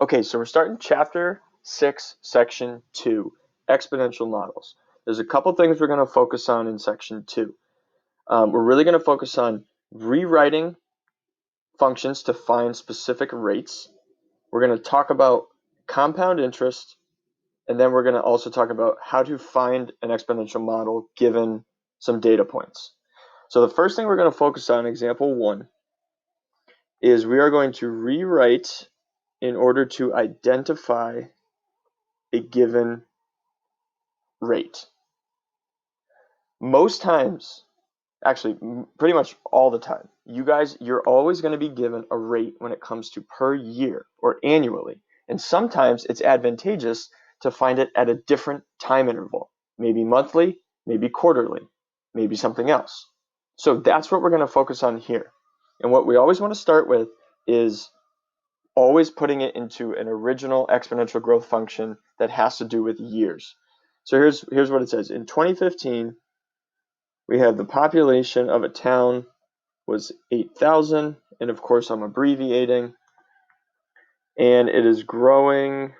Okay, so we're starting chapter 6, section 2, exponential models. There's a couple things we're going to focus on in section 2. We're really going to focus on rewriting functions to find specific rates. We're going to talk about compound interest, and then we're going to also talk about how to find an exponential model given some data points. So the first thing we're going to focus on, example 1, is we are going to rewrite in order to identify a given rate. Most times, actually pretty much all the time, you're always going to be given a rate when it comes to per year or annually. And sometimes it's advantageous to find it at a different time interval, maybe monthly, maybe quarterly, maybe something else. So that's what we're going to focus on here. And what we always want to start with is always putting it into an original exponential growth function that has to do with years. So here's what it says. In 2015, we have the population of a town was 8,000, and of course I'm abbreviating, and it is growing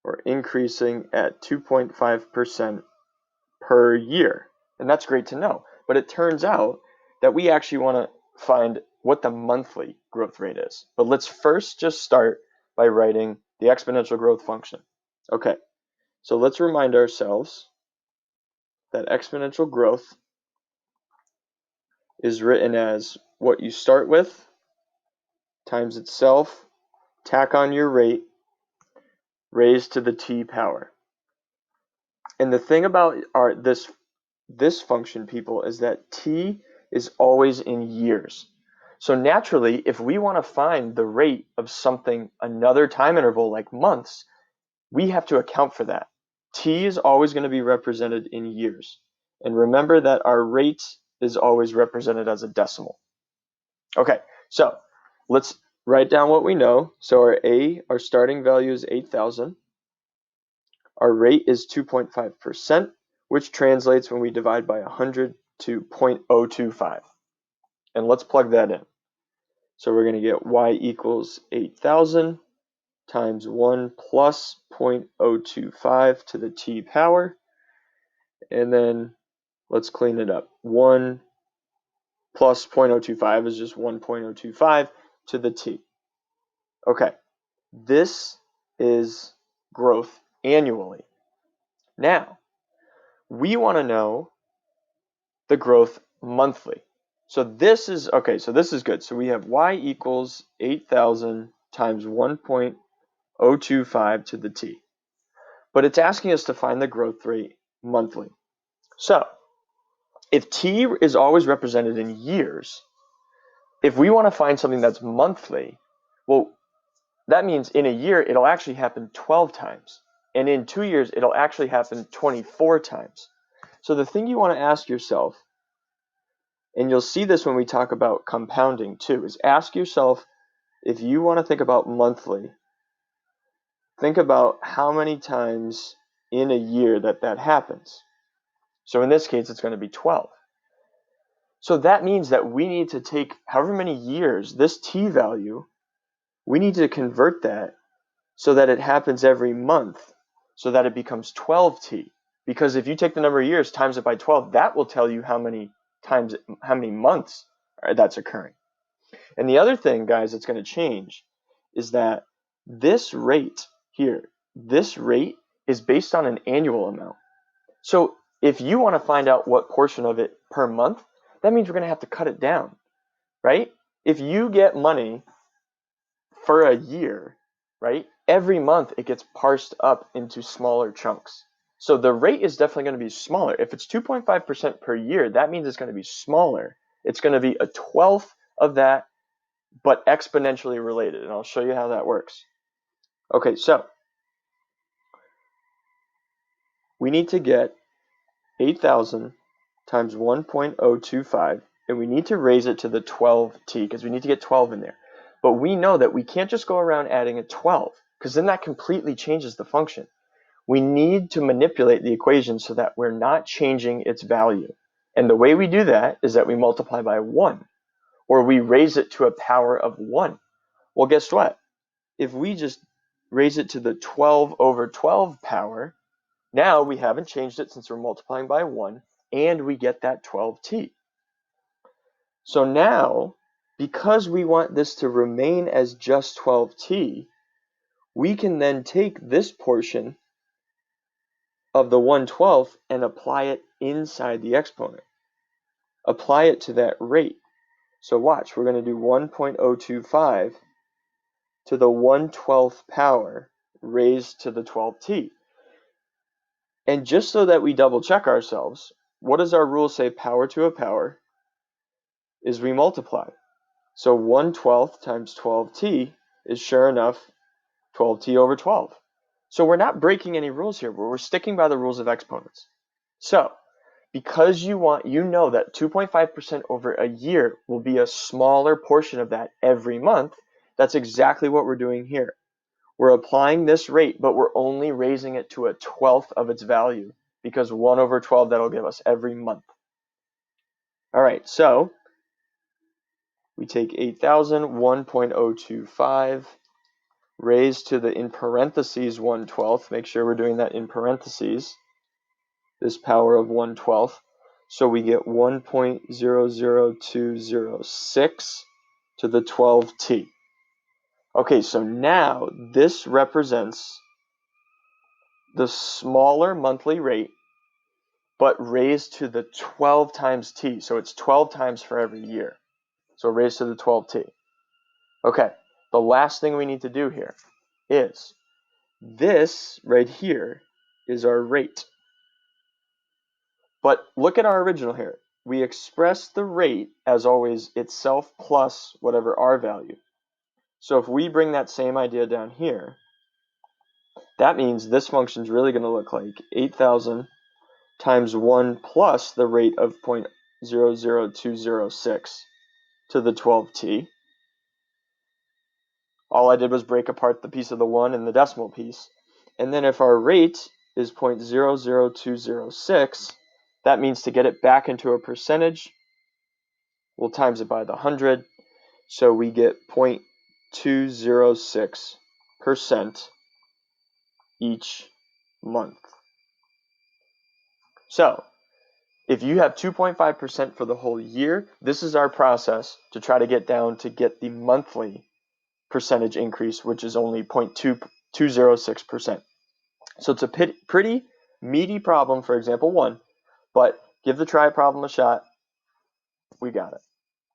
or increasing at 2.5% per year. And that's great to know. But it turns out that we actually want to find what the monthly growth rate is. But let's first just start by writing the exponential growth function. Okay, so let's remind ourselves that exponential growth is written as what you start with times itself, tack on your rate, raised to the t power. And the thing about this function, people, is that t is always in years. So naturally, if we want to find the rate of something another time interval like months, we have to account for that. T is always going to be represented in years. And remember that our rate is always represented as a decimal. Okay, so let's write down what we know. So our starting value is 8,000. Our rate is 2.5%, which translates when we divide by 100 to 0.025. And let's plug that in. So we're going to get y equals 8,000 times 1 plus 0.025 to the t power. And then let's clean it up. 1 plus 0.025 is just 1.025 to the t. Okay, this is growth annually. Now, we want to know the growth monthly. So this is good. So we have y equals 8,000 times 1.025 to the t. But it's asking us to find the growth rate monthly. So if t is always represented in years, if we want to find something that's monthly, well, that means in a year it'll actually happen 12 times. And in 2 years it'll actually happen 24 times. So the thing you want to ask yourself, and you'll see this when we talk about compounding too, is ask yourself, if you want to think about monthly, think about how many times in a year that happens. So in this case, it's going to be 12. So that means that we need to take however many years, this t value, we need to convert that so that it happens every month, so that it becomes 12t. Because if you take the number of years times it by 12, that will tell you how many months that's occurring. And the other thing, guys, that's going to change is that this rate here, this rate is based on an annual amount. So if you want to find out what portion of it per month, that means we're going to have to cut it down, right? If you get money for a year, right, every month it gets parsed up into smaller chunks. So the rate is definitely going to be smaller. If it's 2.5% per year, that means it's going to be smaller. It's going to be a 1/12 of that, but exponentially related. And I'll show you how that works. Okay, so we need to get 8,000 times 1.025, and we need to raise it to the 12t because we need to get 12 in there. But we know that we can't just go around adding a 12 because then that completely changes the function. We need to manipulate the equation so that we're not changing its value. And the way we do that is that we multiply by 1, or we raise it to a power of 1. Well, guess what? if we just raise it to the 12 over 12 power, now we haven't changed it since we're multiplying by 1, and we get that 12t. So now, because we want this to remain as just 12t, we can then take this portion of the 1/12 and apply it inside the exponent. Apply it to that rate. So watch, we're going to do 1.025 to the 1/12th power raised to the 12t. And just so that we double check ourselves, what does our rule say power to a power is we multiply. So 1/12 times 12t is sure enough 12t over 12. So we're not breaking any rules here, but we're sticking by the rules of exponents. So because you know that 2.5% over a year will be a smaller portion of that every month, that's exactly what we're doing here. We're applying this rate, but we're only raising it to a 12th of its value because 1 over 12, that'll give us every month. All right, so we take 8,000, 1.025, raised to the, in parentheses, 1/12. Make sure we're doing that in parentheses, this power of 1/12. So we get 1.00206 to the 12t. Okay, so now this represents the smaller monthly rate, but raised to the 12 times t. So it's 12 times for every year. So raised to the 12t. Okay, the last thing we need to do here is this right here is our rate. But look at our original here. We express the rate as always itself plus whatever r value. So if we bring that same idea down here, that means this function is really going to look like 8,000 times 1 plus the rate of 0.00206 to the 12t. All I did was break apart the piece of the 1 and the decimal piece. And then if our rate is 0.00206, that means to get it back into a percentage, we'll times it by the 100. So we get 0.206% each month. So if you have 2.5% for the whole year, this is our process to try to get down to get the monthly percentage increase, which is only 0.206%. So it's a pretty meaty problem for example 1, but give the try problem a shot. We got it.